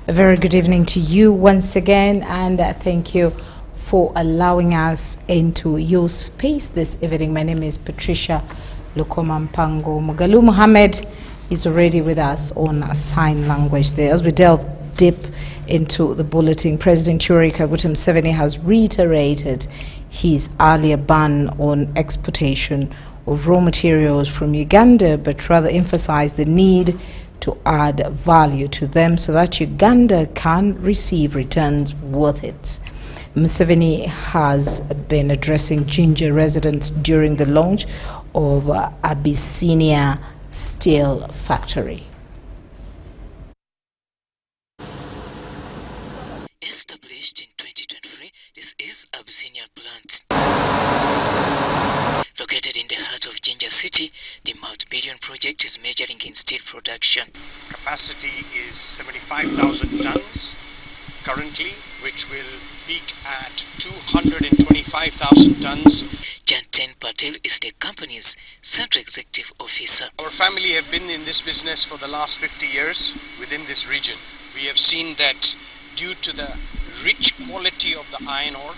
A very good evening to you once again, and thank you for allowing us into your space this evening. My name is Patricia Lukoma. Mugalu Mohammed is already with us on sign language there. As we delve deep into the bulletin, President Yoweri Kaguta Museveni has reiterated his earlier ban on exportation of raw materials from Uganda, but rather emphasized the need to add value to them so that Uganda can receive returns worth it. Museveni has been addressing Jinja residents during the launch of Besigye steel factory. Established in 2023, this is a Besigye plant. Located in the heart of Jinja City, the multi-billion project is majoring in steel production. Capacity is 75,000 tons currently, which will peak at 225,000 tons. Janten Patel is the company's central executive officer. Our family have been in this business for the last 50 years within this region. We have seen that due to the rich quality of the iron ore,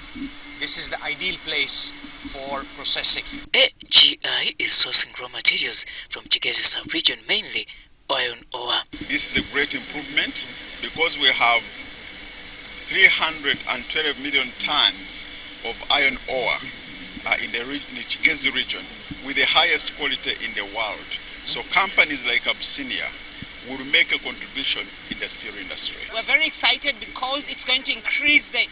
this is the ideal place for processing. AGI is sourcing raw materials from Kigezi sub-region, mainly iron ore. This is a great improvement because we have 312 million tons of iron ore in the Kigezi region with the highest quality in the world. So companies like Besigye will make a contribution in the steel industry. We're very excited because it's going to increase the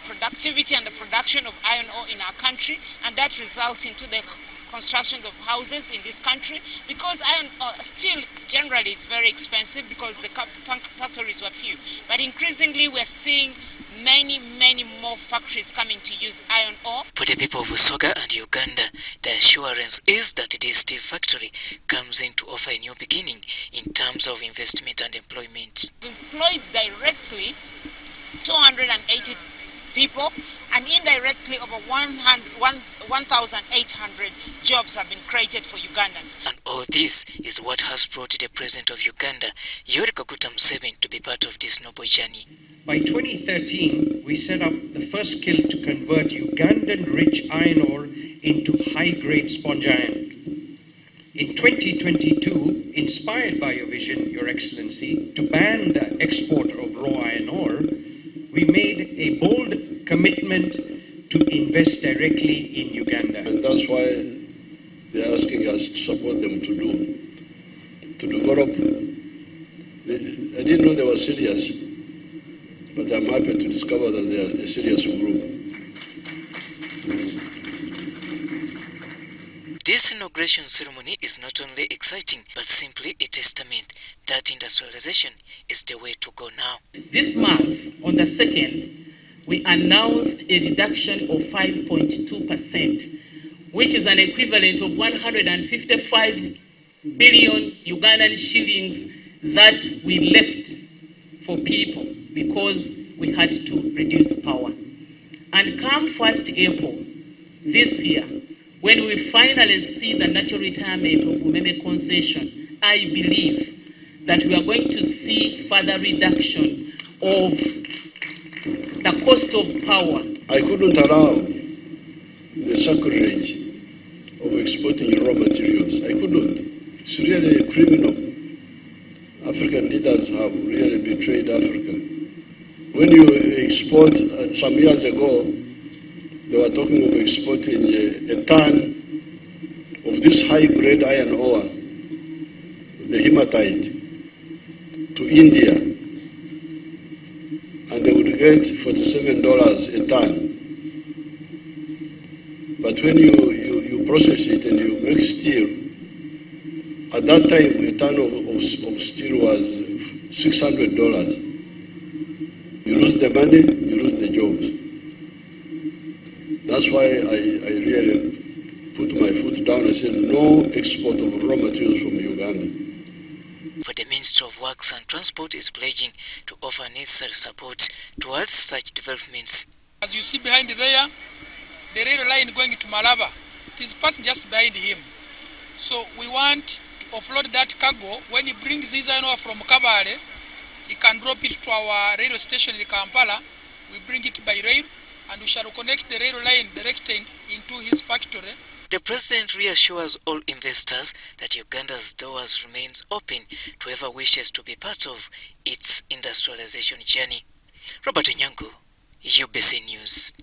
productivity and the production of iron ore in our country, and that results into the construction of houses in this country, because iron ore, steel generally is very expensive because the factories were few. But increasingly we're seeing many more factories coming to use iron ore. For the people of Busoga and Uganda, the assurance is that this steel factory comes in to offer a new beginning in terms of investment and employment. Employed directly 280 people, and indirectly over 1,800 jobs have been created for Ugandans. And all this is what has brought the President of Uganda, Yoweri Kaguta Museveni, to be part of this noble journey. By 2013, we set up the first kiln to convert Ugandan rich iron ore into high-grade sponge iron. In 2022, inspired by your vision, Your Excellency, to ban the export of raw iron ore, we made a bold commitment to invest directly in Uganda. And that's why they're asking us to support them to develop. I didn't know they were serious, but I'm happy to discover that they are a serious group. This inauguration ceremony is not only exciting, but simply a testament that industrialization is the way to go now. This month, on the 2nd, we announced a deduction of 5.2%, which is an equivalent of 155 billion Ugandan shillings that we left for people because we had to reduce power. And come 1st April this year, when we finally see the natural retirement of Umeme concession, I believe that we are going to see further reduction of the cost of power. I couldn't allow the sacrilege of exporting raw materials. I couldn't. It's really criminal. African leaders have really betrayed Africa. When you export, some years ago, they were talking of exporting a ton of this high-grade iron ore, the hematite, to India, and they would get $47 a ton. But when you process it and you make steel, at that time a ton of steel was $600. You lose the money, you lose the jobs. That's why I really put my foot down and said no export of raw materials from Uganda. For the Ministry of Works and Transport is pledging to offer necessary support towards such developments. As you see behind there, the rail line going to Malaba, it is passing just behind him. So we want to offload that cargo when he brings his iron ore from Kabale he can drop it to our railway station in Kampala. We bring it by rail, and we shall connect the rail line directing into his factory. The president reassures all investors that Uganda's doors remains open to whoever wishes to be part of its industrialization journey. Robert Onyango, UBC News.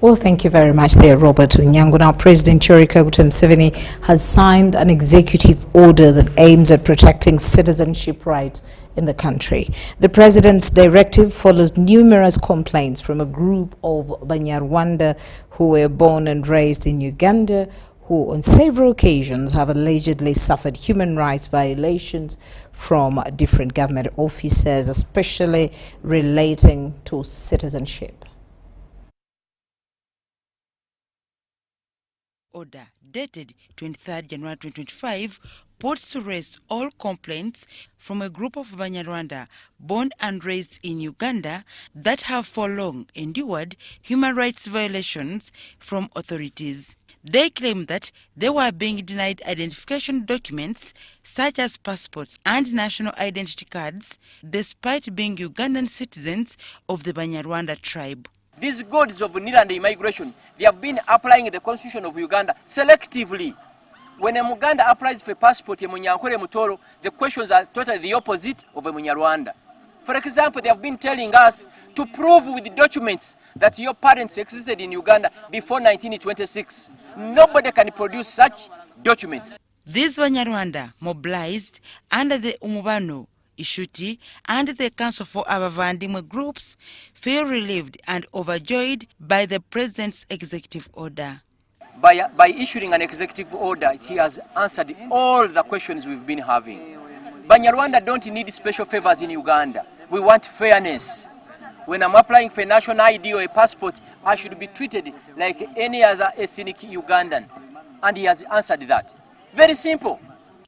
Well, thank you very much there, Robert Onyango. Now, President Yoweri Kaguta Museveni has signed an executive order that aims at protecting citizenship rights in the country. The president's directive follows numerous complaints from a group of Banyarwanda who were born and raised in Uganda, who on several occasions have allegedly suffered human rights violations from different government officers, especially relating to citizenship. Order dated 23rd January 2025 puts to rest all complaints from a group of Banyarwanda born and raised in Uganda that have for long endured human rights violations from authorities. They claim that they were being denied identification documents such as passports and national identity cards despite being Ugandan citizens of the Banyarwanda tribe. These gods of Nile and immigration, they have been applying the constitution of Uganda selectively. When a Muganda applies for a passport, the questions are totally the opposite of a Munyarwanda. For example, they have been telling us to prove with documents that your parents existed in Uganda before 1926. Nobody can produce such documents. These Banyarwanda mobilized under the Umubano, Ishuti, and the Council for Abavandimwe groups feel relieved and overjoyed by the president's executive order. By issuing an executive order, he has answered all the questions we've been having. Banyarwanda don't need special favors in Uganda. We want fairness. When I'm applying for a national ID or a passport, I should be treated like any other ethnic Ugandan. And he has answered that. Very simple.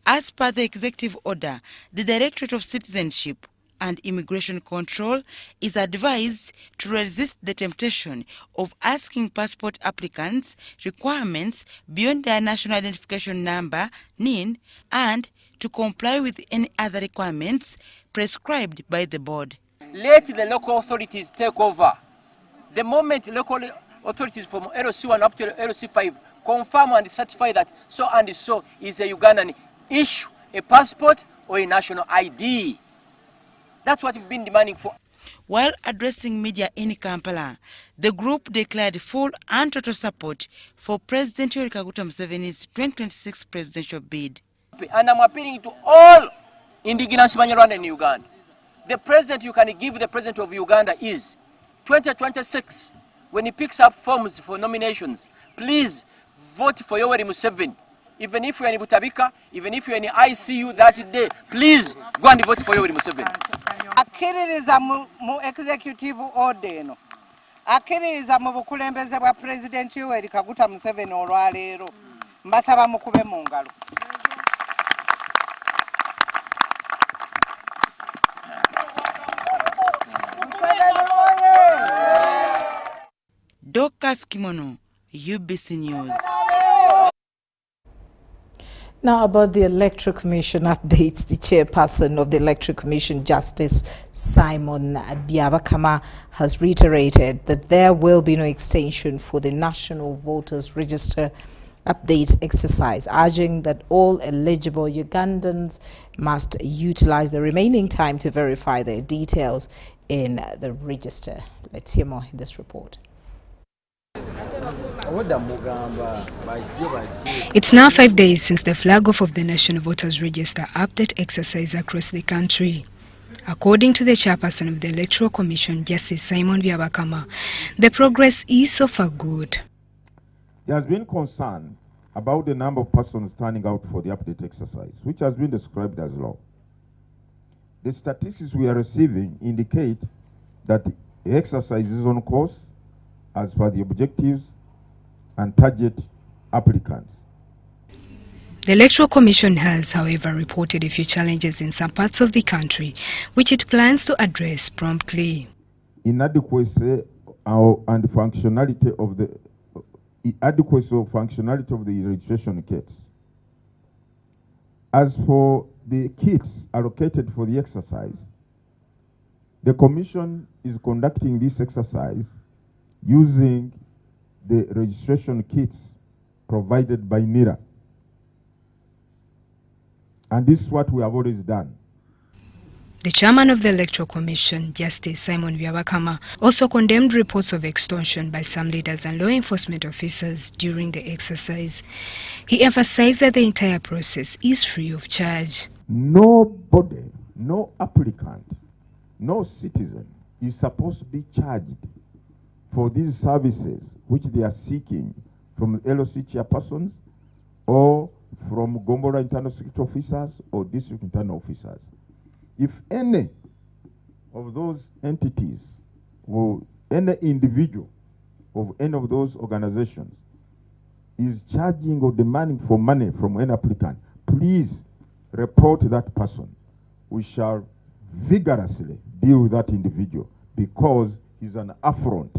As per the executive order, the Directorate of Citizenship and Immigration Control is advised to resist the temptation of asking passport applicants requirements beyond their national identification number, NIN, and to comply with any other requirements prescribed by the board. Let the local authorities take over. The moment local authorities from LC1 up to LC5 confirm and certify that so and so is a Ugandan, issue a passport or a national ID. That's what we've been demanding for. While addressing media in Kampala, the group declared full and total support for President Yoweri Kaguta Museveni's 2026 presidential bid. And I'm appealing to all indigenous Banyarwanda in Uganda. The present you can give the president of Uganda is 2026. When he picks up forms for nominations, please vote for Yoweri Museveni. Even if you're in Butabika, even if you're in ICU that day, please go and vote for Yoweri Museveni. Akkiririza mu executive order eno. Akkiririza mu bukulembeze bwa President Yoweri Kaguta Museveni olwaleero. Mbasaba mukube mu ngalo. Dorcas Kimono, UBC News. Now about the Electoral Commission updates, the chairperson of the Electoral Commission, Justice Simon Byabakama, has reiterated that there will be no extension for the National Voters Register updates exercise, urging that all eligible Ugandans must utilize the remaining time to verify their details in the register. Let's hear more in this report. It's now 5 days since the flag-off of the National Voters Register update exercise across the country. According to the chairperson of the Electoral Commission, Justice Simon Byabakama, the progress is so far good. There has been concern about the number of persons turning out for the update exercise, which has been described as low. The statistics we are receiving indicate that the exercise is on course as per the objectives and target applicants. The Electoral Commission has, however, reported a few challenges in some parts of the country, which it plans to address promptly. Inadequacy and functionality of the registration kits. As for the kits allocated for the exercise, the Commission is conducting this exercise using the registration kits provided by NIRA. And this is what we have always done. The chairman of the Electoral Commission, Justice Simon Byabakama, also condemned reports of extortion by some leaders and law enforcement officers during the exercise. He emphasized that the entire process is free of charge. Nobody, no applicant, no citizen is supposed to be charged for these services which they are seeking from LOC chairpersons or from Gombora internal security officers or district internal officers. If any of those entities or any individual of any of those organizations is charging or demanding for money from an applicant, please report that person. We shall vigorously deal with that individual because he's an affront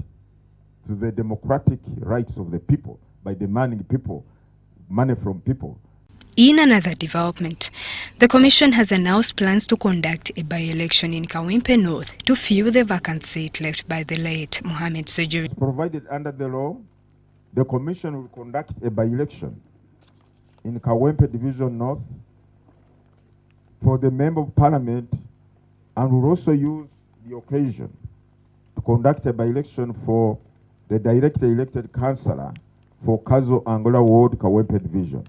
to the democratic rights of the people by demanding money from people. In another development, the Commission has announced plans to conduct a by-election in Kawempe North to fill the vacant seat left by the late Mohamed Sejuri. Provided under the law, the Commission will conduct a by-election in Kawempe Division North for the Member of Parliament and will also use the occasion to conduct a by-election for the directly elected councillor for Kazo Angola Ward Kawempe Division.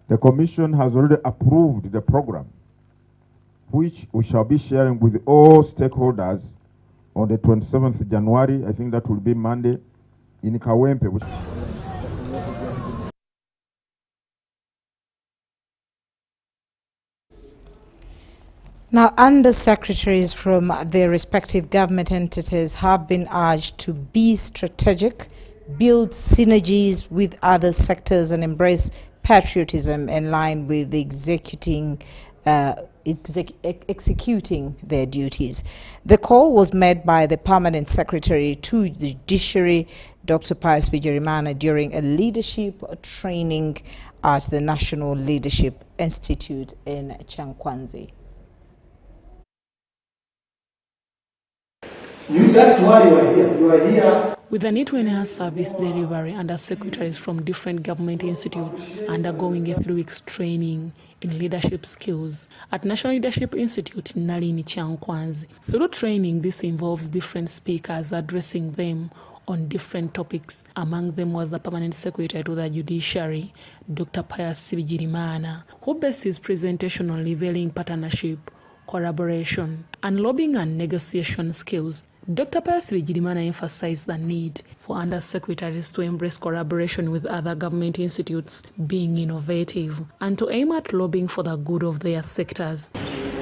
The Commission has already approved the program, which we shall be sharing with all stakeholders on the 27th January. I think that will be Monday in Kawempe. Now, undersecretaries from their respective government entities have been urged to be strategic, build synergies with other sectors and embrace patriotism in line with executing their duties. The call was made by the Permanent Secretary to the Judiciary, Dr. Pius Bigirimana, during a leadership training at the National Leadership Institute in Chankwanzi. That's why you are here. You are here. With the need to enhance service delivery, undersecretaries from different government institutes undergoing a 3-week training in leadership skills at National Leadership Institute Nile in Chankwanzi. Through training, this involves different speakers addressing them on different topics. Among them was the Permanent Secretary to the Judiciary, Dr. Pius Bigirimana, who based his presentation on leveling partnership, collaboration, and lobbying and negotiation skills. Dr. Pius Bigirimana emphasized the need for undersecretaries to embrace collaboration with other government institutes, being innovative, and to aim at lobbying for the good of their sectors.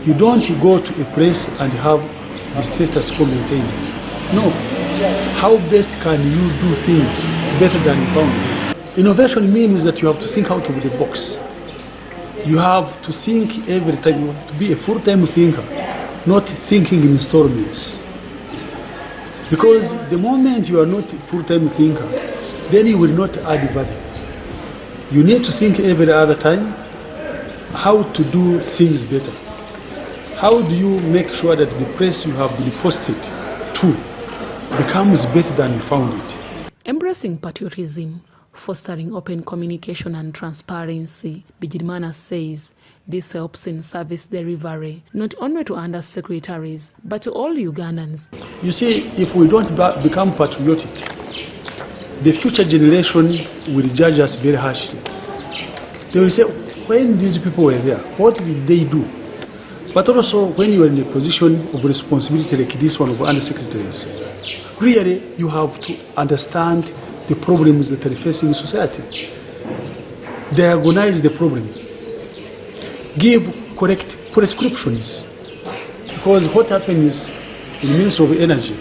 You don't go to a place and have the status quo maintained. No. How best can you do things better than you found? Innovation means that you have to think out of the box. You have to think every time. You have to be a full-time thinker, not thinking in installments. Because the moment you are not a full-time thinker, then you will not add value. You need to think every other time how to do things better. How do you make sure that the place you have been posted to becomes better than you found it? Embracing patriotism, fostering open communication and transparency, Bigirimana says this helps in service delivery, not only to undersecretaries, but to all Ugandans. You see, if we don't become patriotic, the future generation will judge us very harshly. They will say, when these people were there, what did they do? But also, when you are in a position of responsibility like this one of undersecretaries, really you have to understand the problems that are facing society. Diagnose the problem. Give correct prescriptions. Because what happens in the Ministry of Energy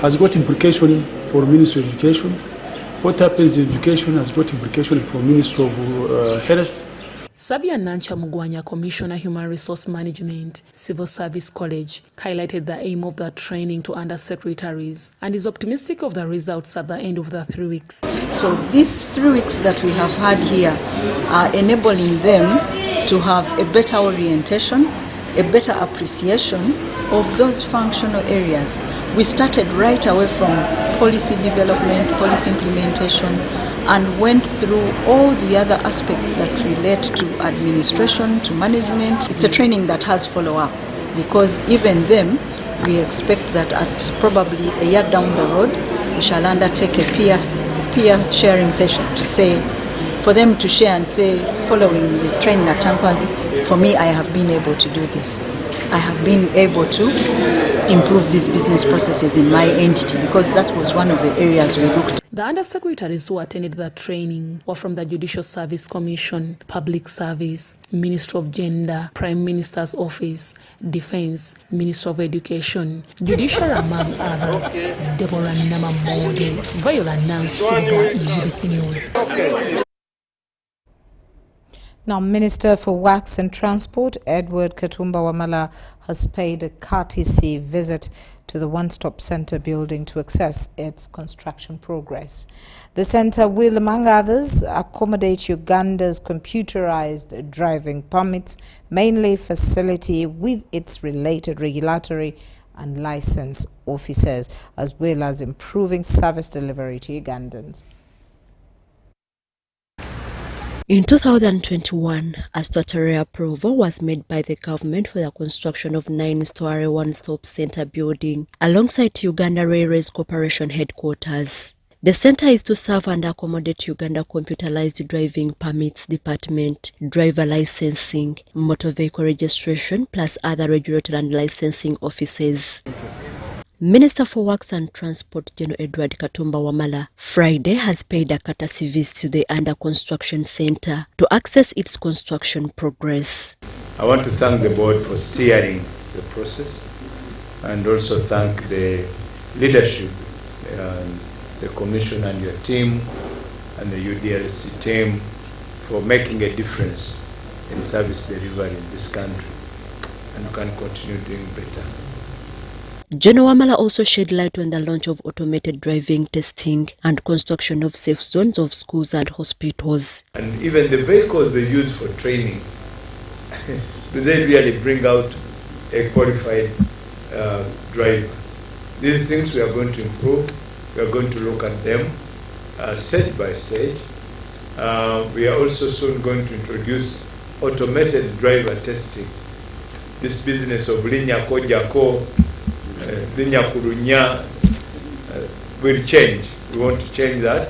has got implication for Ministry of Education. What happens in education has got implication for Ministry of Health. Sabia Nancha Mugwanya, Commissioner Human Resource Management, Civil Service College, highlighted the aim of the training to undersecretaries and is optimistic of the results at the end of the 3 weeks. So these 3 weeks that we have had here are enabling them to have a better orientation, a better appreciation of those functional areas. We started right away from policy development, policy implementation, and went through all the other aspects that relate to administration, to management. It's a training that has follow-up, because even them, we expect that at probably a year down the road, we shall undertake a peer sharing session to say, for them to share and say, following the training at Chankwanzi, for me, I have been able to do this. I have been able to improve these business processes in my entity, because that was one of the areas we looked at. The undersecretaries who attended the training were from the Judicial Service Commission, Public Service, Ministry of Gender, Prime Minister's Office, Defense, Ministry of Education, Judiciary, among others. Deborah Namamode, Viola Nansuga, UBC News. Now, Minister for Works and Transport, Edward Katumba Wamala, has paid a courtesy visit to the one-stop center building to assess its construction progress. The center will, among others, accommodate Uganda's computerized driving permits, mainly facility with its related regulatory and license officers, as well as improving service delivery to Ugandans. In 2021, a statutory approval was made by the government for the construction of 9-story one-stop center building alongside Uganda Railways Corporation headquarters. The center is to serve and accommodate Uganda Computerized Driving Permits Department, driver licensing, motor vehicle registration, plus other regulatory and licensing offices. Minister for Works and Transport, General Edward Katumba Wamala, Friday has paid a courtesy visit to the under-construction center to access its construction progress. I want to thank the board for steering the process, and also thank the leadership, the commission and your team, and the UDLC team for making a difference in service delivery in this country, and we can continue doing better. General Wamala also shed light on the launch of automated driving testing and construction of safe zones of schools and hospitals. And even the vehicles they use for training, do they really bring out a qualified driver? These things we are going to improve. We are going to look at them stage by stage. We are also soon going to introduce automated driver testing. This business of linya kojako, will change. We want to change that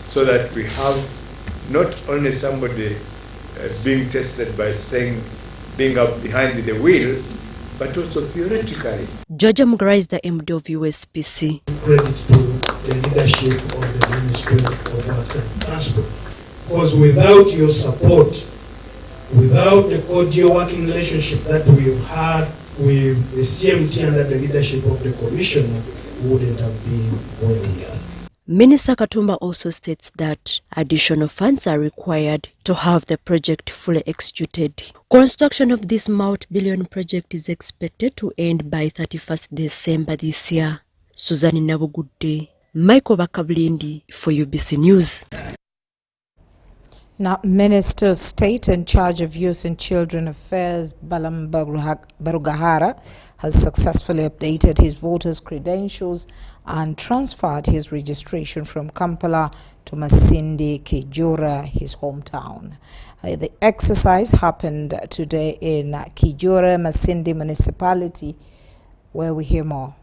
so that we have not only somebody being tested by saying being up behind the wheel, but also theoretically. Georgia Mugara is the MD of USPC. Credit to the leadership of the Ministry of Works and Transport, because without your support, without the cordial working relationship that we've had with the CMT under the leadership of the Commissioner, wouldn't have been where we are. Minister Katumba also states that additional funds are required to have the project fully executed. Construction of this multi-billion project is expected to end by 31st December this year. Suzanne Nabugude, Michael Bakablindi for UBC News. Now, Minister of State in charge of Youth and Children Affairs, Balam Barugahara, has successfully updated his voters' credentials and transferred his registration from Kampala to Masindi, Kijura, his hometown. The exercise happened today in Kijura, Masindi municipality, where we hear more.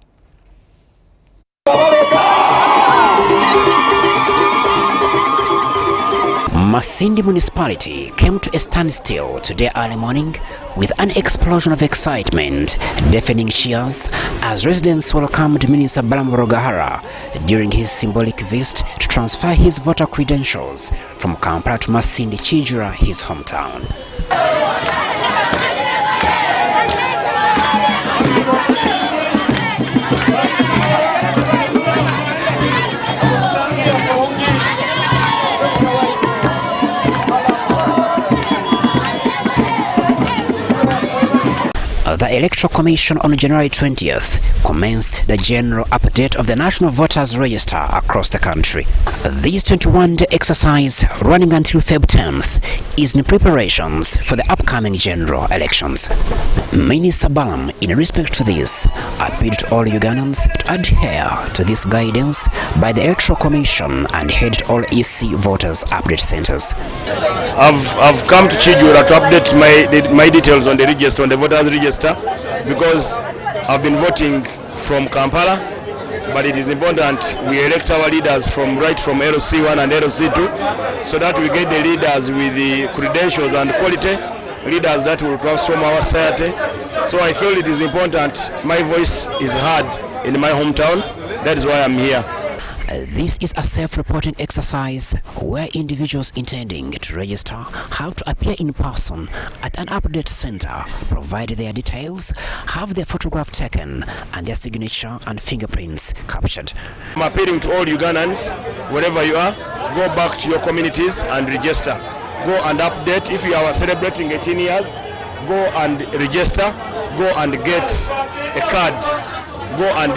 Masindi municipality came to a standstill today early morning with an explosion of excitement, deafening cheers as residents welcomed Minister Balam Barugahara during his symbolic visit to transfer his voter credentials from Kampala to Masindi, Kijura, his hometown. The Electoral Commission on January 20th commenced the general update of the National Voters Register across the country. This 21-day exercise, running until Feb 10th, is in preparations for the upcoming general elections. Minister Balam, in respect to this, appealed to all Ugandans to adhere to this guidance by the Electoral Commission and head to all EC voters update centers. I've come to Chijura to update my details on the register, on the voters register, because I've been voting from Kampala, but it is important we elect our leaders from LC1 and LC2, so that we get the leaders with the credentials and quality, leaders that will transform our society. So I feel it is important my voice is heard in my hometown. That is why I'm here. This is a self-reporting exercise where individuals intending to register have to appear in person at an update center, provide their details, have their photograph taken, and their signature and fingerprints captured. I'm appealing to all Ugandans, wherever you are, go back to your communities and register. Go and update. If you are celebrating 18 years, go and register, go and get a card, go and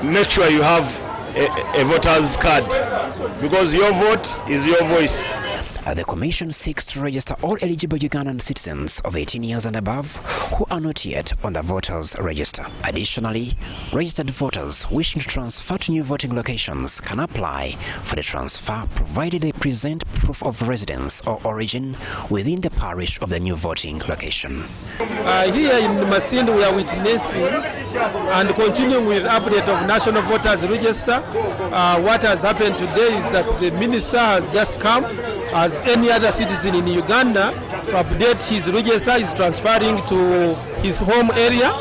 make sure you have a voter's card, because your vote is your voice. The Commission seeks to register all eligible Ugandan citizens of 18 years and above who are not yet on the voters register. Additionally, registered voters wishing to transfer to new voting locations can apply for the transfer provided they present proof of residence or origin within the parish of the new voting location. Here in Masindi we are witnessing and continuing with update of National Voters Register. What has happened today is that the minister has just come, as any other citizen in Uganda, to update his register. Is transferring to his home area,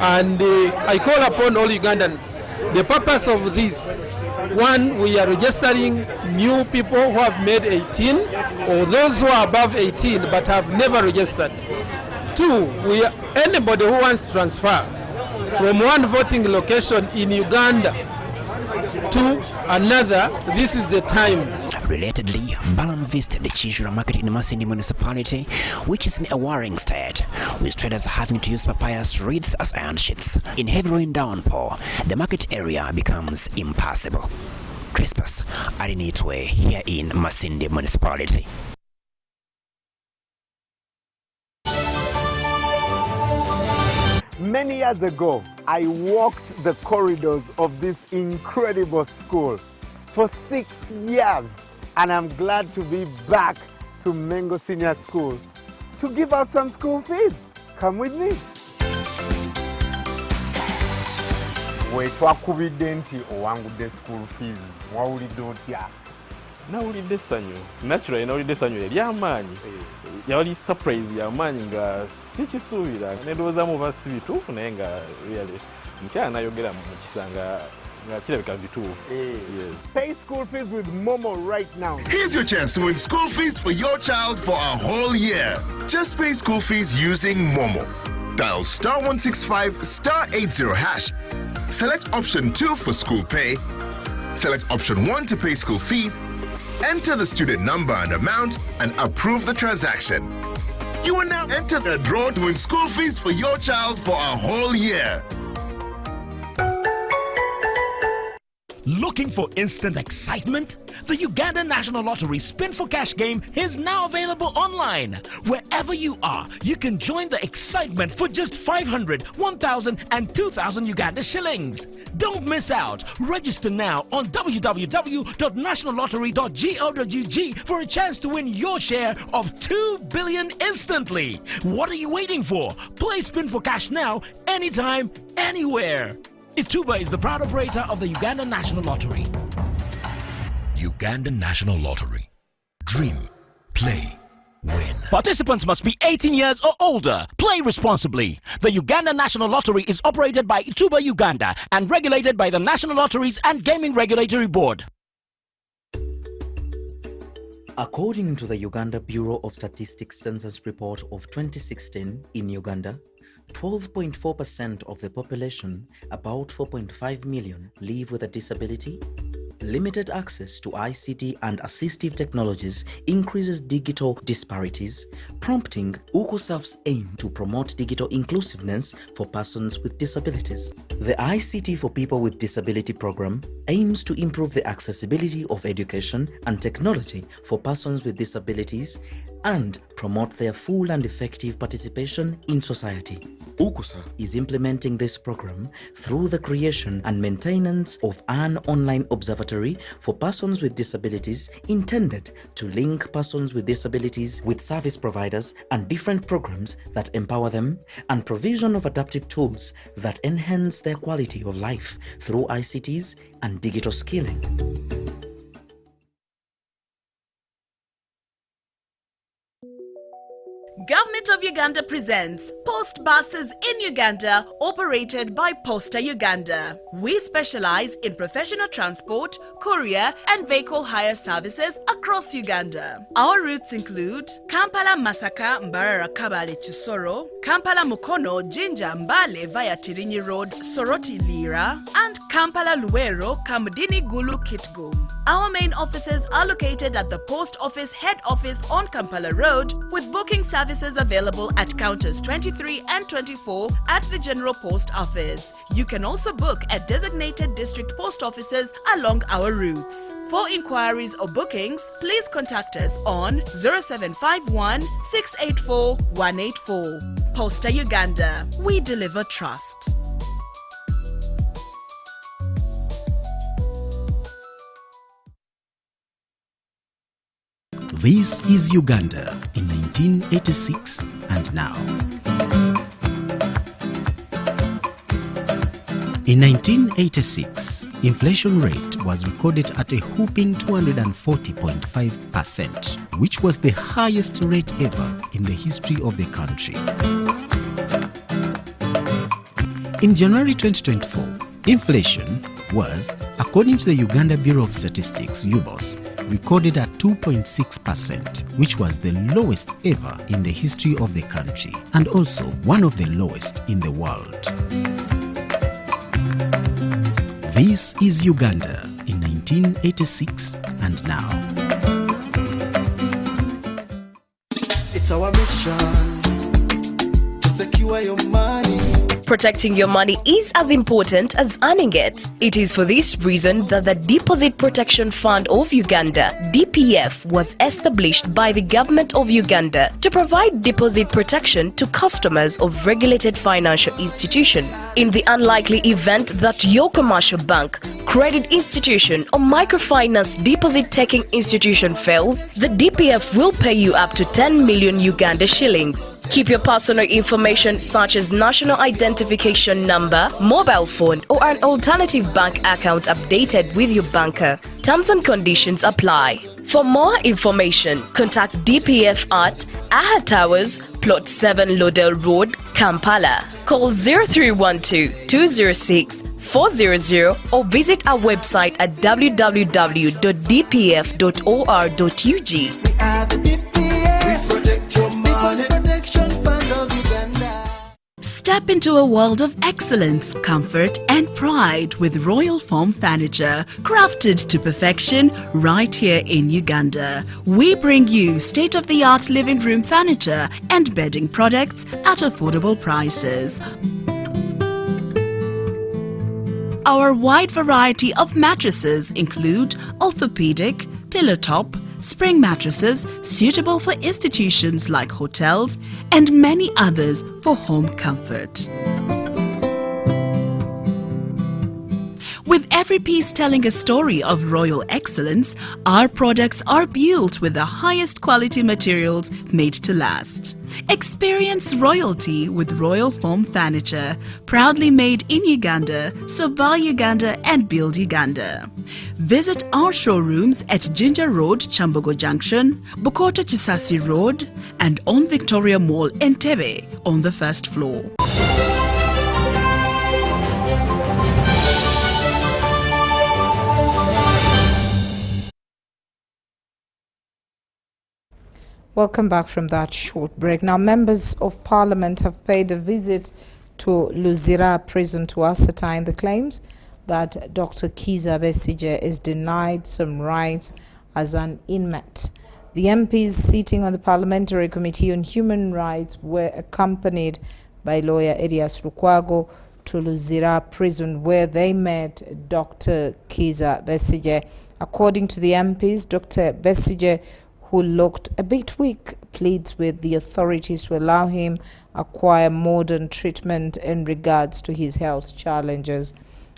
and I call upon all Ugandans. The purpose of this: one, we are registering new people who have made 18 or those who are above 18 but have never registered. Two, anybody who wants to transfer from one voting location in Uganda to another, this is the time. Relatedly, Balam visited the Chijura market in Masindi municipality, which is in a worrying state, with traders having to use papyrus reeds as iron sheets. In heavy rain downpour, the market area becomes impassable. Crispus Arinitwe here in Masindi municipality. Many years ago, I walked the corridors of this incredible school for 6 years, and I'm glad to be back to Mengo Senior School to give out some school fees. Come with me. We twakubidde nti owangudde school fees wawulidde otya? Nawulidde essanyu, naturally nawulidde essanyu ery'amaanyi, yali surprise y'amaanyi nga sikisuubira, ne ndowoozamu oba si bituufu naye nga really mukyala n'ayogera mu kisanga nga kirabika bituufu. Pay school fees with Momo right now. Here's your chance to win school fees for your child for a whole year. Just pay school fees using Momo. Dial *165 *80 hash. Select option 2 for school pay. Select option 1 to pay school fees. Enter the student number and amount and approve the transaction. You will now enter the draw to win school fees for your child for a whole year. Looking for instant excitement? The Uganda National Lottery Spin for Cash game is now available online. Wherever you are, you can join the excitement for just 500, 1,000 and 2,000 Uganda shillings. Don't miss out. Register now on www.nationallottery.go.ug for a chance to win your share of 2 billion instantly. What are you waiting for? Play Spin for Cash now, anytime, anywhere. Ituba is the proud operator of the Uganda National Lottery. Uganda National Lottery. Dream, play, win. Participants must be 18 years or older. Play responsibly. The Uganda National Lottery is operated by Ituba Uganda and regulated by the National Lotteries and Gaming Regulatory Board. According to the Uganda Bureau of Statistics Census Report of 2016, in Uganda, 12.4% of the population, about 4.5 million, live with a disability. Limited access to ICT and assistive technologies increases digital disparities, prompting UCOSAF's aim to promote digital inclusiveness for persons with disabilities. The ICT for People with Disability program aims to improve the accessibility of education and technology for persons with disabilities and promote their full and effective participation in society. UCOSAF is implementing this program through the creation and maintenance of an online observatory for persons with disabilities intended to link persons with disabilities with service providers and different programs that empower them, and provision of adaptive tools that enhance their quality of life through ICTs and digital skilling. Government of Uganda presents Post Buses in Uganda, operated by Posta Uganda. We specialize in professional transport, courier and vehicle hire services across Uganda. Our routes include Kampala Masaka Mbarara Kabale Chisoro, Kampala Mukono Jinja Mbale via Tirinyi Road Soroti Lira, and Kampala Luwero Kamudini Gulu Kitgum. Our main offices are located at the Post Office Head Office on Kampala Road, with booking services available at counters 23 and 24 at the General Post Office. You can also book at designated district post offices along our routes. For inquiries or bookings, please contact us on 0751 684 184. Posta Uganda. We deliver trust. This is Uganda in 1986 and now. In 1986, inflation rate was recorded at a whopping 240.5%, which was the highest rate ever in the history of the country. In January 2024, inflation was, according to the Uganda Bureau of Statistics, UBOS, recorded at 2.6%, which was the lowest ever in the history of the country and also one of the lowest in the world. This is Uganda in 1986 and now. It's our mission to secure your money. Protecting your money is as important as earning it. It is for this reason that the Deposit Protection Fund of Uganda, DPF, was established by the Government of Uganda to provide deposit protection to customers of regulated financial institutions. In the unlikely event that your commercial bank, credit institution or microfinance deposit-taking institution fails, the DPF will pay you up to 10 million Uganda shillings. Keep your personal information such as national identification number, mobile phone or an alternative bank account updated with your banker. Terms and conditions apply. For more information, contact DPF at Aha Towers, Plot 7 Lodell Road, Kampala. Call 0312 206 400 or visit our website at www.dpf.or.ug. We are the DPF. We protect your money. Protection Fund of Uganda. Step into a world of excellence, comfort and pride with Royal Foam Furniture, crafted to perfection right here in Uganda. We bring you state-of-the-art living room furniture and bedding products at affordable prices. Our wide variety of mattresses include orthopedic, pillow top, spring mattresses suitable for institutions like hotels, and many others for home comfort. With every piece telling a story of royal excellence, our products are built with the highest quality materials made to last. Experience royalty with Royal Foam Furniture, proudly made in Uganda, so buy Uganda and build Uganda. Visit our showrooms at Ginger Road, Chambogo Junction, Bukota Chisasi Road, and on Victoria Mall, Entebbe, on the first floor. Welcome back from that short break. Now, members of parliament have paid a visit to Luzira prison to ascertain the claims that Dr. Kizza Besigye is denied some rights as an inmate. The MPs sitting on the Parliamentary Committee on Human Rights were accompanied by lawyer Elias Lukwago to Luzira prison, where they met Dr. Kizza Besigye. According to the MPs, Dr. Besigye, who looked a bit weak, pleads with the authorities to allow him acquire modern treatment in regards to his health challenges.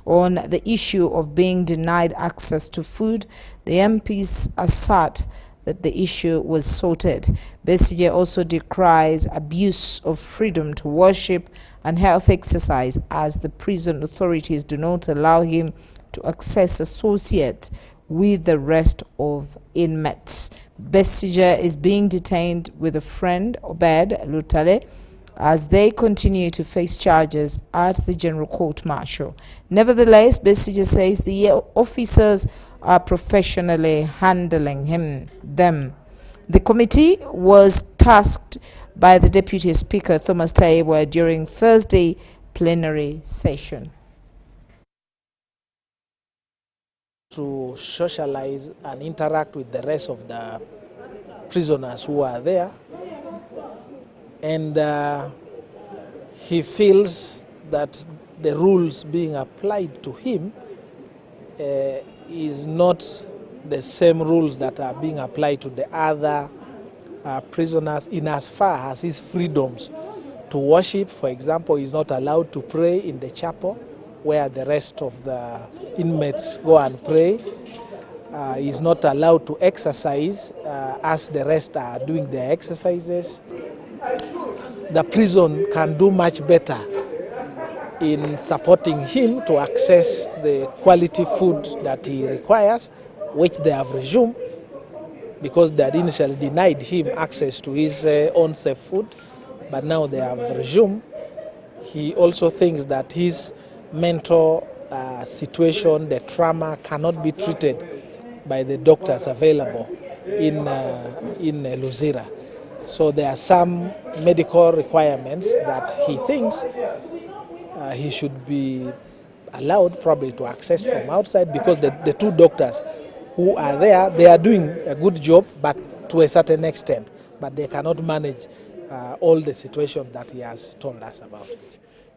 On the issue of being denied access to food, the MPs assert that the issue was sorted. Besigye also decries abuse of freedom to worship and health exercise, as the prison authorities do not allow him to access associate with the rest of inmates. Besigye is being detained with a friend, Obed Lutale, as they continue to face charges at the General Court Martial. Nevertheless, Besigye says the officers are professionally handling them. The committee was tasked by the Deputy Speaker, Thomas Taiwa, during Thursday plenary session. To socialize and interact with the rest of the prisoners who are there, and he feels that the rules being applied to him is not the same rules that are being applied to the other prisoners, in as far as his freedoms to worship. For example, he's not allowed to pray in the chapel where the rest of the inmates go and pray. He's not allowed to exercise as the rest are doing their exercises. The prison can do much better in supporting him to access the quality food that he requires, which they have resumed, because they had initially denied him access to his own safe food, but now they have resumed. He also thinks that his mental situation, the trauma, cannot be treated by the doctors available in Luzira. So there are some medical requirements that he thinks he should be allowed probably to access from outside, because the two doctors who are there, they are doing a good job, but to a certain extent, but they cannot manage all the situation that he has told us about.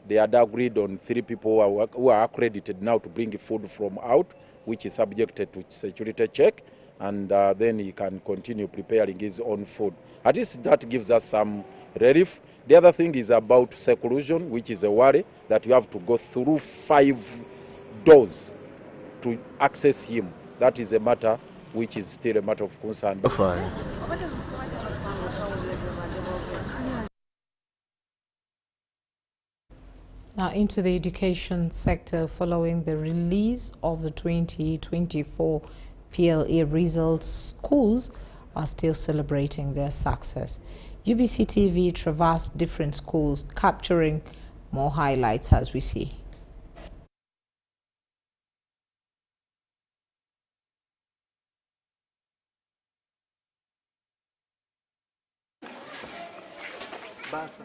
They had agreed on 3 people who are accredited now to bring food from out, which is subjected to security check, and then he can continue preparing his own food. At least that gives us some relief. The other thing is about seclusion, which is a worry that you have to go through 5 doors to access him. That is a matter which is still a matter of concern. Now into the education sector, following the release of the 2024 PLA results, schools are still celebrating their success. UBC TV traversed different schools, capturing more highlights as we see.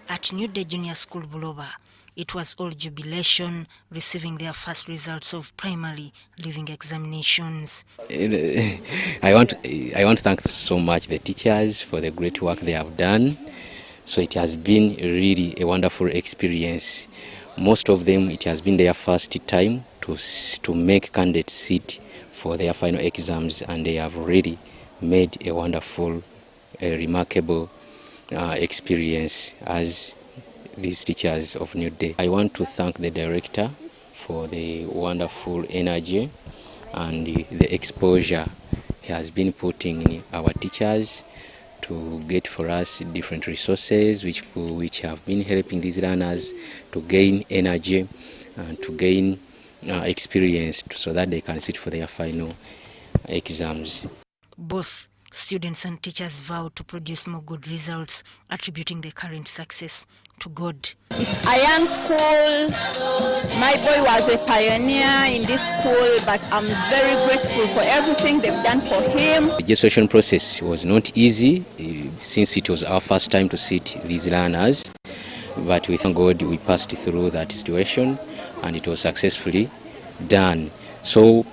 At New Day Junior School Buloba, it was all jubilation, receiving their first results of primary living examinations. I want to thank so much the teachers for the great work they have done. So it has been really a wonderful experience. Most of them, it has been their first time to make candidates sit for their final exams, and they have really made a wonderful, remarkable experience as these teachers of New Day. I want to thank the director for the wonderful energy and the exposure he has been putting in our teachers to get for us different resources which have been helping these learners to gain energy and to gain experience so that they can sit for their final exams. Both students and teachers vow to produce more good results, attributing the current success to God. It's a young school. My boy was a pioneer in this school, but I'm very grateful for everything they've done for him. The registration process was not easy since it was our first time to sit these learners, but we thank God we passed through that situation and it was successfully done. So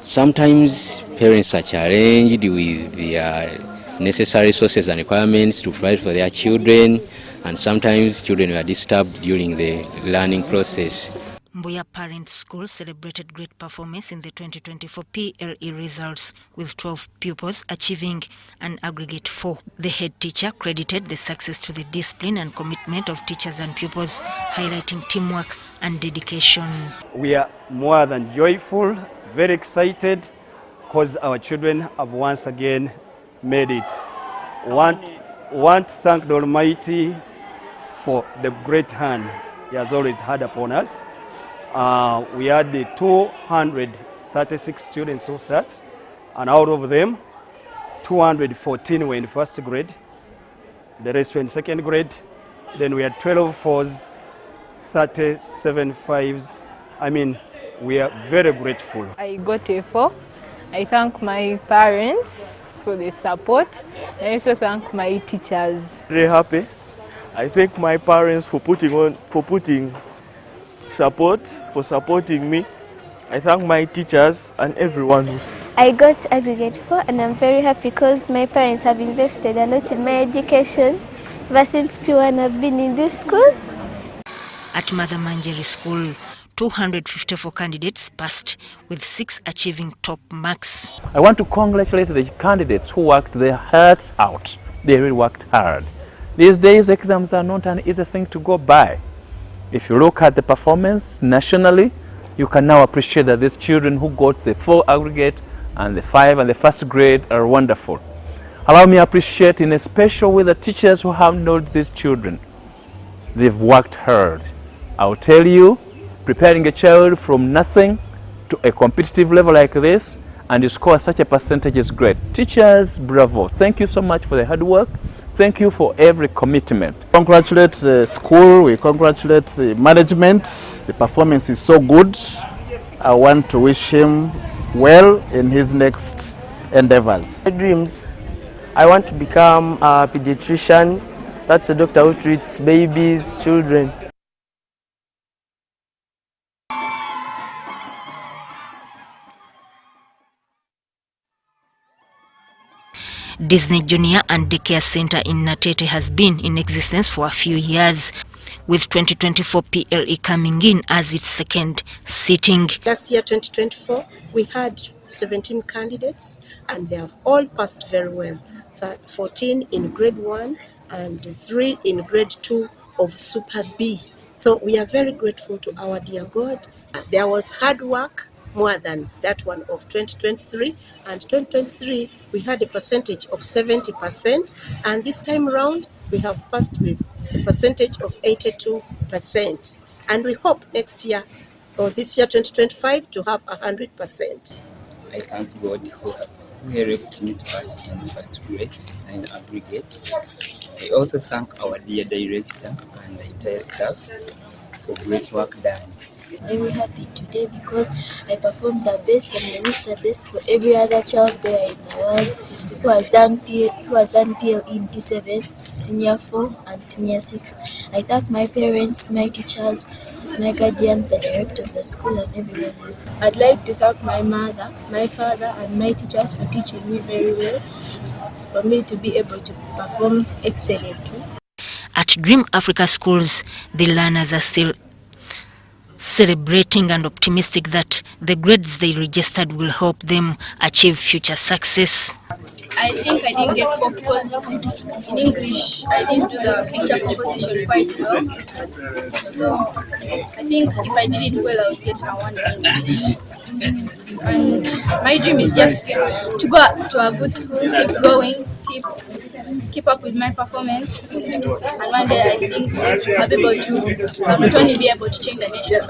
sometimes parents are challenged with the necessary sources and requirements to provide for their children, and sometimes children were disturbed during the learning process. Mbuya Parent School celebrated great performance in the 2024 PLE results, with 12 pupils achieving an aggregate 4. The head teacher credited the success to the discipline and commitment of teachers and pupils, highlighting teamwork and dedication. We are more than joyful, very excited, because our children have once again made it. Want to thank the Almighty for the great hand He has always had upon us. We had the 236 students who sat, and out of them, 214 were in first grade, the rest were in second grade. Then we had 12 fours, 37 fives. I mean, we are very grateful. I got a 4. I thank my parents for the support. I also thank my teachers. Very happy. I thank my parents for putting support, for supporting me. I thank my teachers and everyone who's... I got aggregate 4 and I'm very happy because my parents have invested a lot in my education. Ever since P1 I've been in this school. At Mother Manjeri School, 254 candidates passed, with 6 achieving top marks. I want to congratulate the candidates who worked their hearts out. They really worked hard. These days, exams are not an easy thing to go by. If you look at the performance nationally, you can now appreciate that these children who got the 4 aggregate and the 5 and the first grade are wonderful. Allow me to appreciate in a special way the teachers who have known these children. They've worked hard. I'll tell you, preparing a child from nothing to a competitive level like this and you score such a percentage is great. Teachers, bravo. Thank you so much for the hard work. Thank you for every commitment. Congratulate the school, we congratulate the management. The performance is so good. I want to wish him well in his next endeavors. My dreams. I want to become a pediatrician. That's a doctor who treats babies, children. Disney Junior and Daycare Center in Natete has been in existence for a few years, with 2024 PLE coming in as its second sitting. Last year, 2024, we had 17 candidates and they have all passed very well. 14 in grade 1 and 3 in grade 2 of Super B. So we are very grateful to our dear God. There was hard work, more than that one of 2023, and 2023 we had a percentage of 70%, and this time around we have passed with a percentage of 82%, and we hope next year or this year 2025 to have 100%. I thank God who helped me to pass in first grade and aggregates. I also thank our dear director and the entire staff for great work done. I'm very happy today because I performed the best and I wish the best for every other child there in the world who has done PLE in P7, Senior 4 and Senior 6. I thank my parents, my teachers, my guardians, the director of the school and everyone else. I'd like to thank my mother, my father and my teachers for teaching me very well, for me to be able to perform excellently. At Dream Africa schools, the learners are still celebrating and optimistic that the grades they registered will help them achieve future success. I think I didn't get 4 because in English I didn't do the picture composition quite well. So I think if I did it well I would get a 1 in English. And my dream is just to go to a good school, keep going, keep up with my performance, and one day I think I'll be able to not only be able to change the nation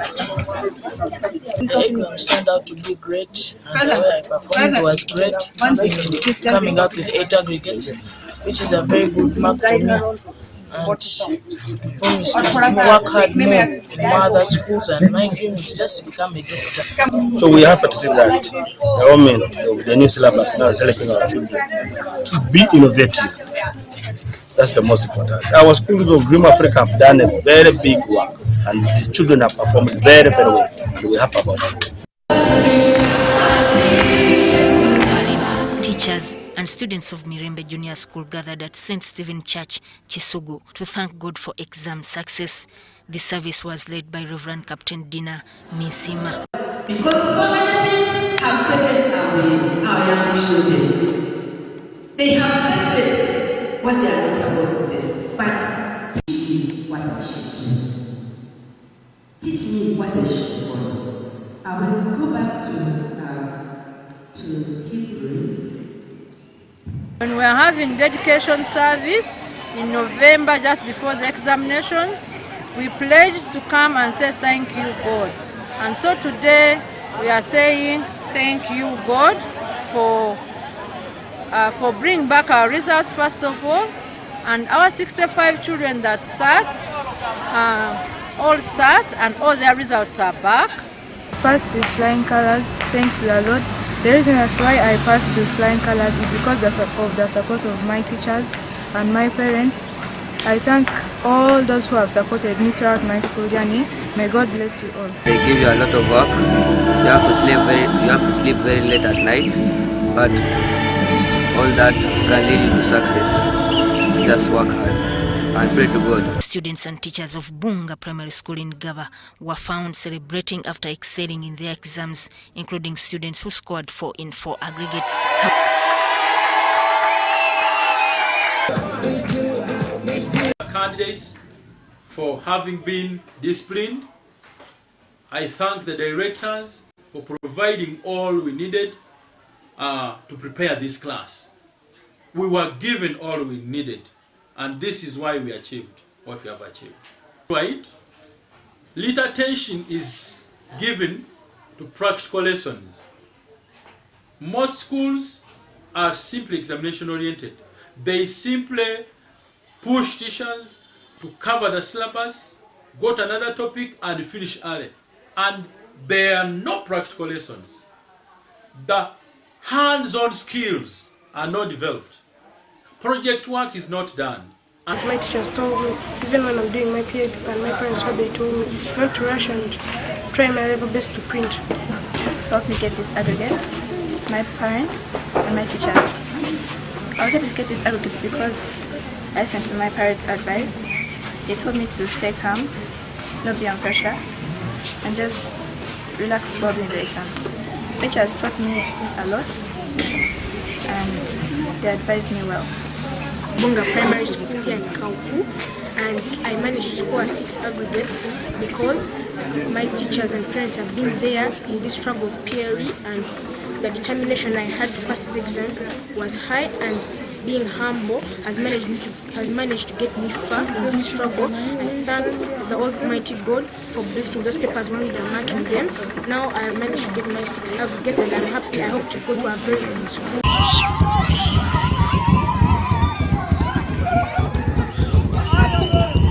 but the exams turned out to be great, and the way I performed was great, coming up with 8 aggregates, which is a very good mark for me. And promise to work hard more in my other schools, and my dream is just to become a doctor. So we are happy to see that the government of the new syllabus now is helping our children to be innovative. That's the most important. Our schools of Dream Africa have done a very big work. and the children have performed very, very well, and we're happy about it. Parents, teachers, and students of Mirembe Junior School gathered at St. Stephen Church, Chisugu, to thank God for exam success. The service was led by Reverend Captain Dina Nisima. Because so many things have taken away our young children. They have tested what they are not supposed to test, but teach me what they should do. Teach me what they should follow. I will go back to Hebrews. When we are having dedication service in November, just before the examinations, we pledged to come and say thank you, God. And so today we are saying thank you, God, for bringing back our results first of all, and our 65 children that sat, all sat, and all their results are back. Passed with flying colors, thanks to the Lord. The reason that's why I passed with flying colors is because of the support of my teachers and my parents. I thank all those who have supported me throughout my school journey. May God bless you all. They give you a lot of work. You have to sleep very late at night, but all that can lead you to success. Just work hard and pray to God. Students and teachers of Bunga Primary School in Gaba were found celebrating after excelling in their exams, including students who scored 4 in 4 aggregates. Candidates for having been disciplined. I thank the directors for providing all we needed to prepare this class. We were given all we needed, and this is why we achieved what we have achieved. Right? Little attention is given to practical lessons. Most schools are simply examination oriented. They simply push teachers to cover the syllabus, go to another topic, and finish early. And there are no practical lessons. The hands-on skills are not developed. Project work is not done. As my teachers told me, even when I'm doing my PhD and my parents, what they told me, not to rush and try my level best to print. Helped me get these aggregates, my parents and my teachers. I was able to get these aggregates because I listened to my parents' advice. They told me to stay calm, not be under pressure, and just relax while doing the exams. Teachers taught me a lot, and they advised me well. Bunga Primary School here in Kauku, and I managed to score 6 aggregates because my teachers and parents have been there in this struggle of PLE, and the determination I had to pass this exam was high, and being humble has managed to get me far in this struggle. I thank the Almighty God for blessing those papers when they're marking them. Now I managed to get my 6 aggregates, and I'm happy. I hope to go to a very good school.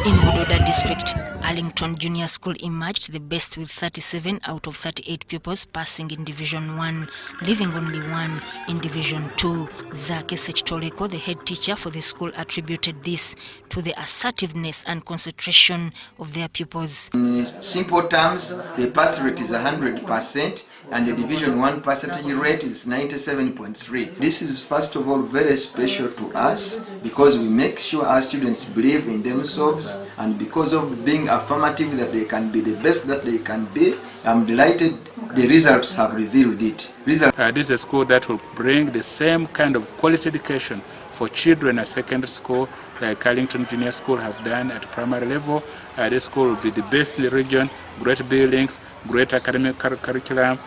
In Budoda District, Arlington Junior School emerged the best with 37 out of 38 pupils passing in Division 1, leaving only 1 in Division 2. Zake Sechitoleko, the head teacher for the school, attributed this to the assertiveness and concentration of their pupils. In simple terms, the pass rate is 100%, and the Division 1 percentage rate is 97.3. This is first of all very special to us because we make sure our students believe in themselves, and because of being affirmative that they can be the best that they can be, I'm delighted the results have revealed it. This is a school that will bring the same kind of quality education for children at secondary school like Arlington Junior School has done at primary level. This school will be the best in the region, great buildings, great academic curriculum,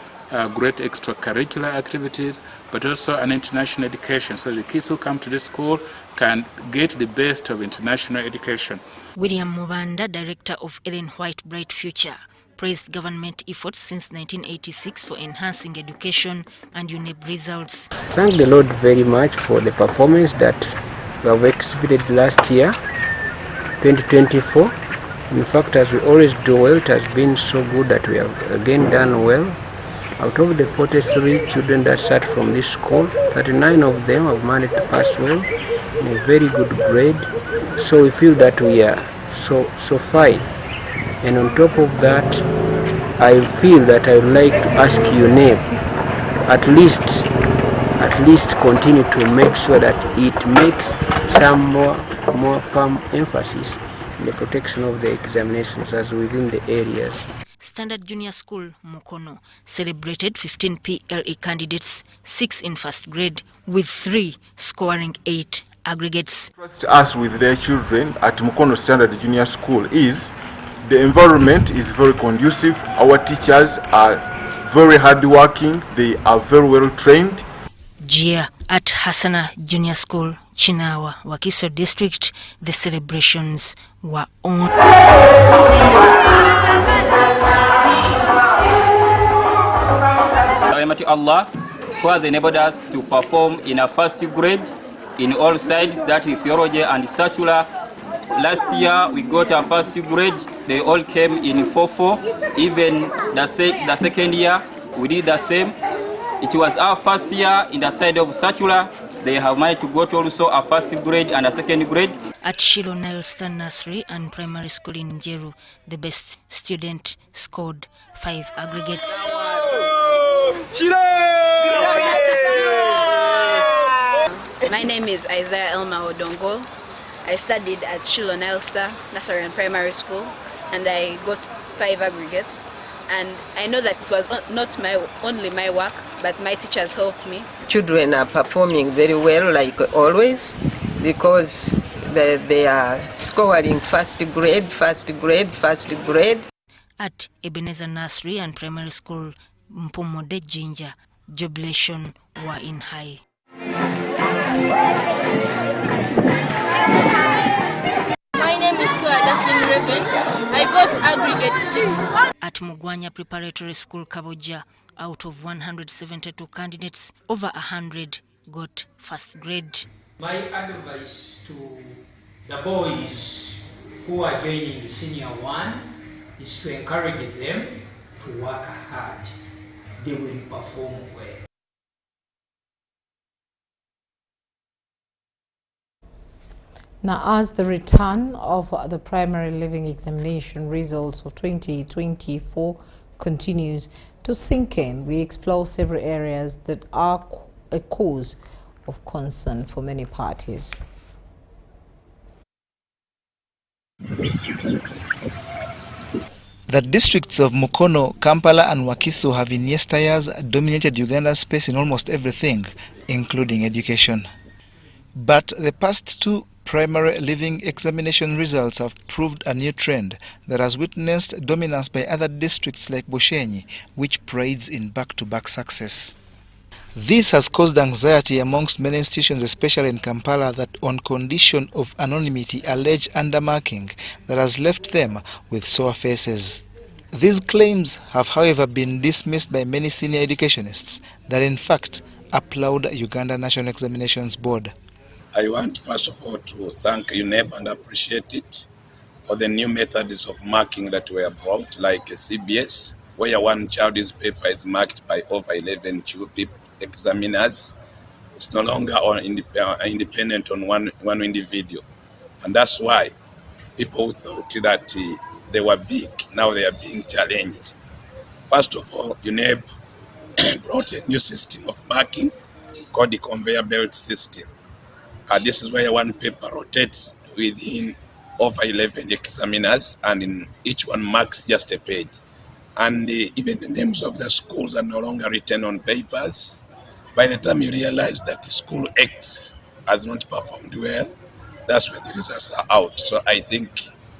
great extracurricular activities, but also an international education. So the kids who come to this school can get the best of international education. William Mubanda, director of Ellen White Bright Future, praised government efforts since 1986 for enhancing education and UNEB results. Thank the Lord very much for the performance that we have exhibited last year, 2024. In fact, as we always do well, it has been so good that we have again done well. Out of the 43 children that sat from this school, 39 of them have managed to pass well in a very good grade. So we feel that we are so fine And on top of that, I feel that I would like to ask UNEP at least continue to make sure that it makes some more firm emphasis in the protection of the examinations as within the areas. Standard Junior School Mukono celebrated 15 PLE candidates, 6 in first grade, with 3 scoring 8 aggregates. Us with their children at Mukono Standard Junior School is the environment is very conducive. Our teachers are very hardworking. They are very well trained. Jia at Hassana Junior School, Chinawa, Wakiso District, the celebrations were on. To Allah, who has enabled us to perform in a first grade in all sides, that is theology and secular. Last year we got a first grade, they all came in 4-4. Even the second year we did the same. It was our first year in the side of secular. They have managed to go to also a first grade and a second grade. At Shilo Nile Nursery and Primary School in Jeru, the best student scored 5 aggregates. My name is Isaiah Elma Odongo. I studied at Shilo Nile Nursery and Primary School, and I got 5 aggregates. And I know that it was not only my work, but my teachers helped me. Children are performing very well, like always, because they are scoring first grade. At Ebenezer Nursery and Primary School, Mpomode Jinja, jubilation were in high. My name is Daphne Raven. I got aggregate 6. At Mugwanya Preparatory School, Kaboja, out of 172 candidates, over 100 got first grade. My advice to the boys who are joining the senior 1 is to encourage them to work hard. They will perform well. Now, as the return of the primary living examination results of 2024 continues to sink in, we explore several areas that are a cause of concern for many parties. The districts of Mukono, Kampala and Wakiso have in yesteryears dominated Uganda's space in almost everything, including education. But the past 2 primary living examination results have proved a new trend that has witnessed dominance by other districts like Bushenyi, which prides in back-to-back success. This has caused anxiety amongst many institutions, especially in Kampala, that on condition of anonymity allege undermarking that has left them with sore faces. These claims have, however, been dismissed by many senior educationists that in fact applaud Uganda National Examinations Board. I want first of all to thank UNEP and appreciate it for the new methods of marking that were brought, like CBS, where one child's paper is marked by over 11 examiners. It's no longer independent on one individual. And that's why people thought that they were big, now they are being challenged. First of all, UNEP brought a new system of marking called the conveyor belt system. This is where one paper rotates within over 11 examiners, and in each one marks just a page. And even the names of the schools are no longer written on papers. By the time you realize that school X has not performed well, that's when the results are out. So I think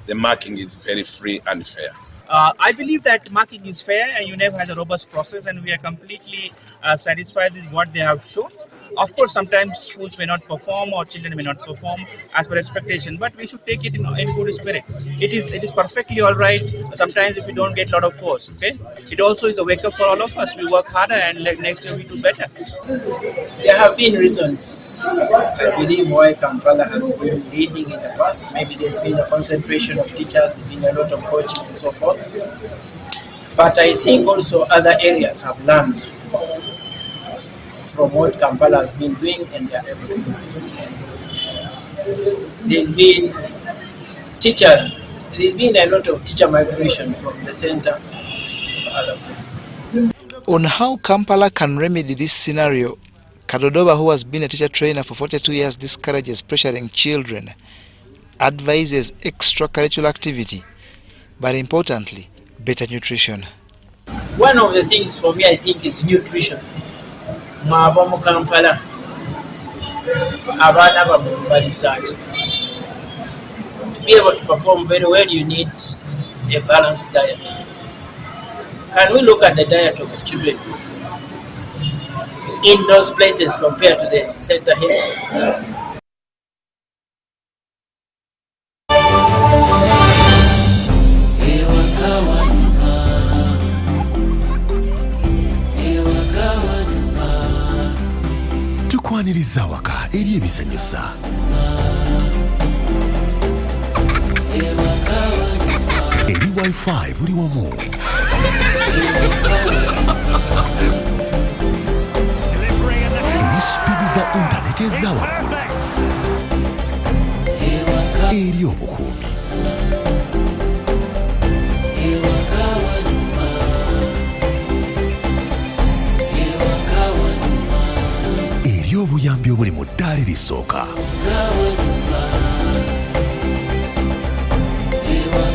the marking is very free and fair. I believe that marking is fair and UNEP has a robust process, and we are completely satisfied with what they have shown. Of course, sometimes schools may not perform or children may not perform as per expectation, but we should take it in good spirit. It is perfectly all right. Sometimes if we don't get a lot of force, okay? It also is a wake up for all of us. We work harder and next year we do better. There have been reasons, I believe, why Kampala has been leading in the past. Maybe there's been a concentration of teachers, there's been a lot of coaching and so forth. But I think also other areas have learned from what Kampala has been doing, and they are able to do. There's been teachers There's been a lot of teacher migration from the center to other places. On how Kampala can remedy this scenario, Kadodoba, who has been a teacher trainer for 42 years, discourages pressuring children, advises extracurricular activity, but importantly, better nutrition. One of the things for me, I think, is nutrition. Mwava mu Kampala, abaana bamwe balisaati. To be able to perform very well, you need a balanced diet. Can we look at the diet of the children in those places compared to the center here? Tukwaniriza waka eri ebisanyusa. Eri Wi-Fi buli wamu. Eri speedi za internet eza waggulu. Eri obukuumi. Eri obuyambi obuli mu ddaala erisooka.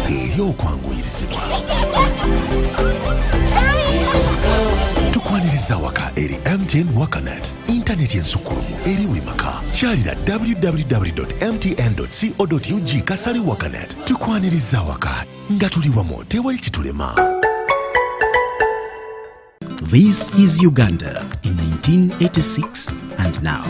Eri okwanguyirizibwa. Tukwaniriza waka eri MTN Wakanet, internet ensukulumu eri wimaka. Kyalira www.mtn.co.ug kasali Wakanet. Tukwaniriza waka nga tuli wamu tewali kitulema. This is Uganda in 1986 and now.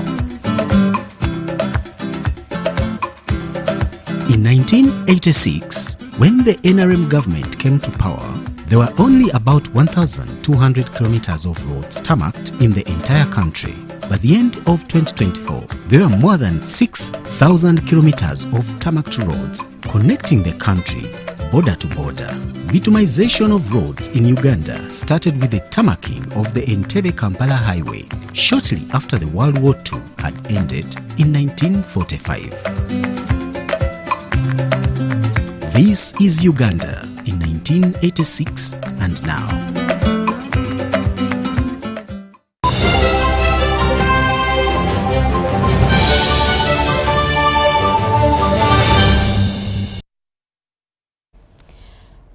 In 1986, when the NRM government came to power, there were only about 1,200 kilometers of roads tarmacked in the entire country. By the end of 2024, there were more than 6,000 kilometers of tarmacked roads connecting the country border to border. Bitumization of roads in Uganda started with the tarmacking of the Entebbe-Kampala highway shortly after the World War II had ended in 1945. This is Uganda in 1986 and now.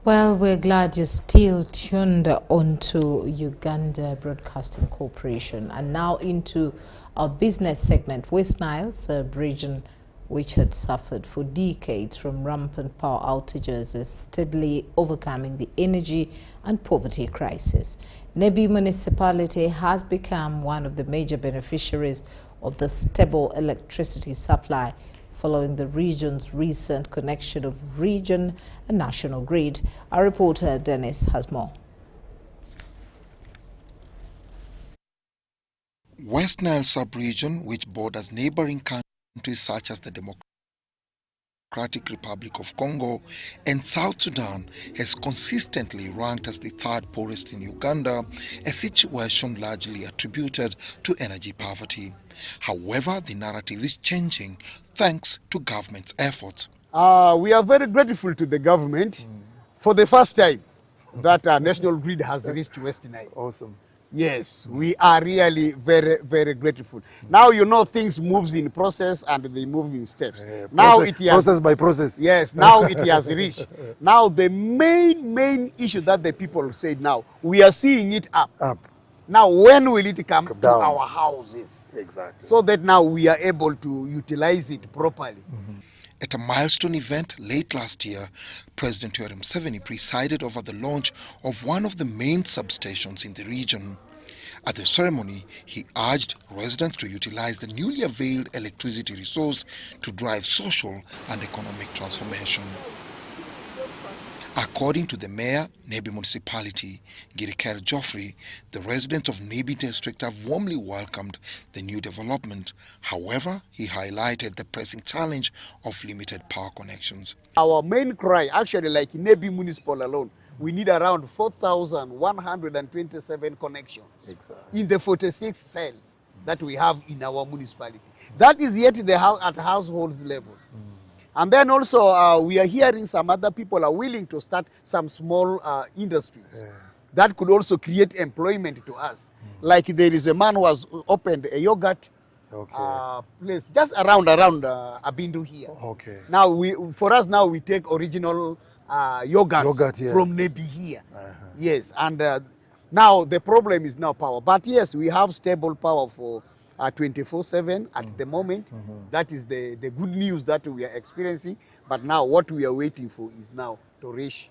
Well, we're glad you're still tuned onto Uganda Broadcasting Corporation. And now into our business segment. West Nile, a region which had suffered for decades from rampant power outages, is steadily overcoming the energy and poverty crisis. Nebi municipality has become one of the major beneficiaries of the stable electricity supply following the region's recent connection of region and national grid. Our reporter Dennis has more. West Nile sub-region, which borders neighboring countries such as the Democratic Republic of Congo and South Sudan, has consistently ranked as the third poorest in Uganda, a situation largely attributed to energy poverty. However, the narrative is changing thanks to government's efforts. We are very grateful to the government for the first time that our national grid has reached West Nile. Awesome. Yes, we are really very, very grateful. Now you know things moves in process and they move in steps. Now Process, it has, process by process. Yes, now it has reached. Now the main issue that the people said now, we are seeing it up. Now when will it come to down. our houses? Exactly. So that now we are able to utilize it properly. At a milestone event late last year, President Yoweri Museveni presided over the launch of one of the main substations in the region. At the ceremony, he urged residents to utilize the newly availed electricity resource to drive social and economic transformation. According to the mayor, Nebi Municipality, Giriker Joffrey, the residents of Nebi district have warmly welcomed the new development. However, he highlighted the pressing challenge of limited power connections. Our main cry, actually like Nebi Municipal alone, we need around 4,127 connections in the 46 cells that we have in our municipality. That is yet at households level. And then also we are hearing some other people are willing to start some small industries that could also create employment to us. Like there is a man who has opened a yogurt place just around Abindu here. Okay. Now for us now we take original yogurt from Nebi here. Yes, and now the problem is now power. But yes, we have stable power for 24/7 at the moment. That is the good news that we are experiencing. But now what we are waiting for is now to reach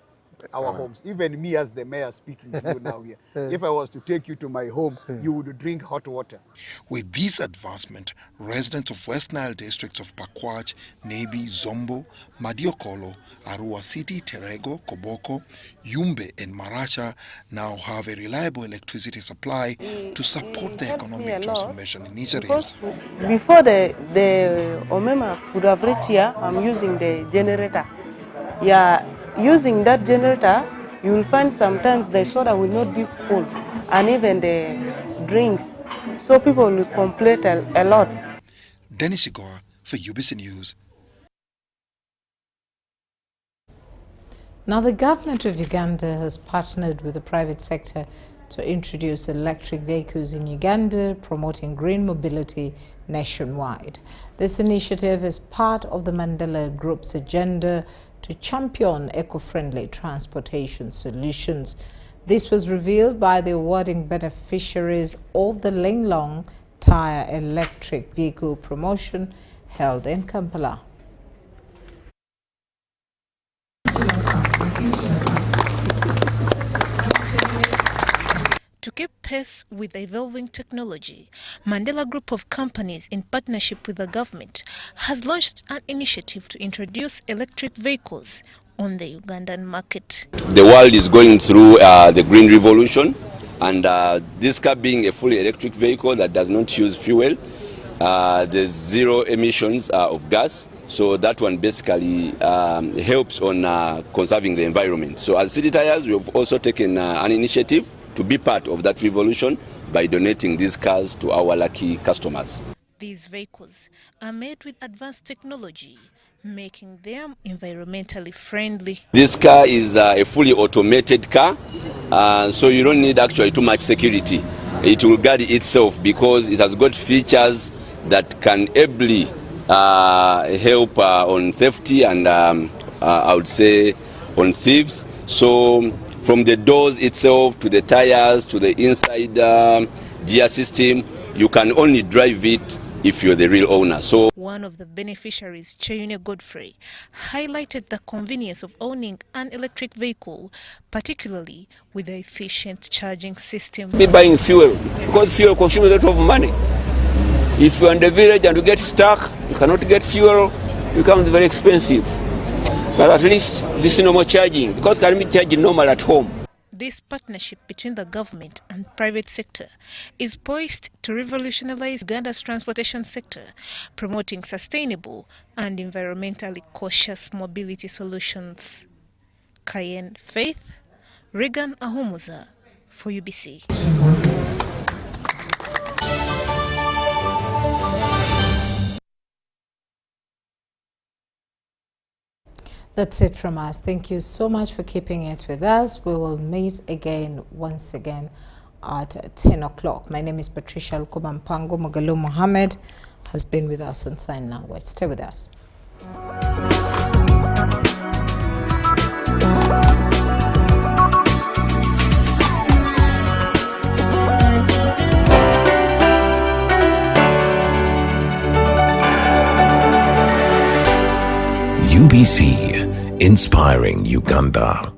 our homes. Even me as the mayor speaking to you now here. If I was to take you to my home, you would drink hot water. With this advancement, residents of West Nile districts of Pakwach, Nebi, Zombo, Madiokolo, Arua City, Terego, Koboko, Yumbe and Maracha now have a reliable electricity supply to support their economic transformation initiatives. Because before the Omema would have reached here, I'm using the generator. Yeah, using that generator, you will find sometimes the soda will not be cool, and even the drinks. So people will complain a lot. Dennis Igor for UBC News. Now, the government of Uganda has partnered with the private sector to introduce electric vehicles in Uganda, promoting green mobility nationwide. This initiative is part of the Mandela Group's agenda to champion eco-friendly transportation solutions. This was revealed by the awarding beneficiaries of the Linglong Tire Electric Vehicle Promotion held in Kampala. To keep pace with evolving technology, Mandela Group of companies, in partnership with the government, has launched an initiative to introduce electric vehicles on the Ugandan market. The world is going through the green revolution, and this car being a fully electric vehicle that does not use fuel, there's zero emissions of gas, so that one basically helps on conserving the environment. So as City Tires, we have also taken an initiative to be part of that revolution by donating these cars to our lucky customers. These vehicles are made with advanced technology, making them environmentally friendly. This car is a fully automated car, so you don't need actually too much security. It will guard itself because it has got features that can ably help on theft and I would say on thieves. So from the doors itself to the tires to the inside gear system, you can only drive it if you're the real owner. So one of the beneficiaries, Cheyune Godfrey, highlighted the convenience of owning an electric vehicle, particularly with the efficient charging system. Be buying fuel because fuel consumes a lot of money. If you're in the village and you get stuck, you cannot get fuel, it becomes very expensive. But at least this is normal charging, because can be charging normal at home. This partnership between the government and private sector is poised to revolutionize Uganda's transportation sector, promoting sustainable and environmentally cautious mobility solutions. Cayenne Faith, Regan Ahumuza for UBC. That's it from us. Thank you so much for keeping it with us. We will meet again once again at 10 o'clock. My name is Patricia Lukoma. Mugalu Mohammed has been with us on sign language. Stay with us. UBC, inspiring Uganda.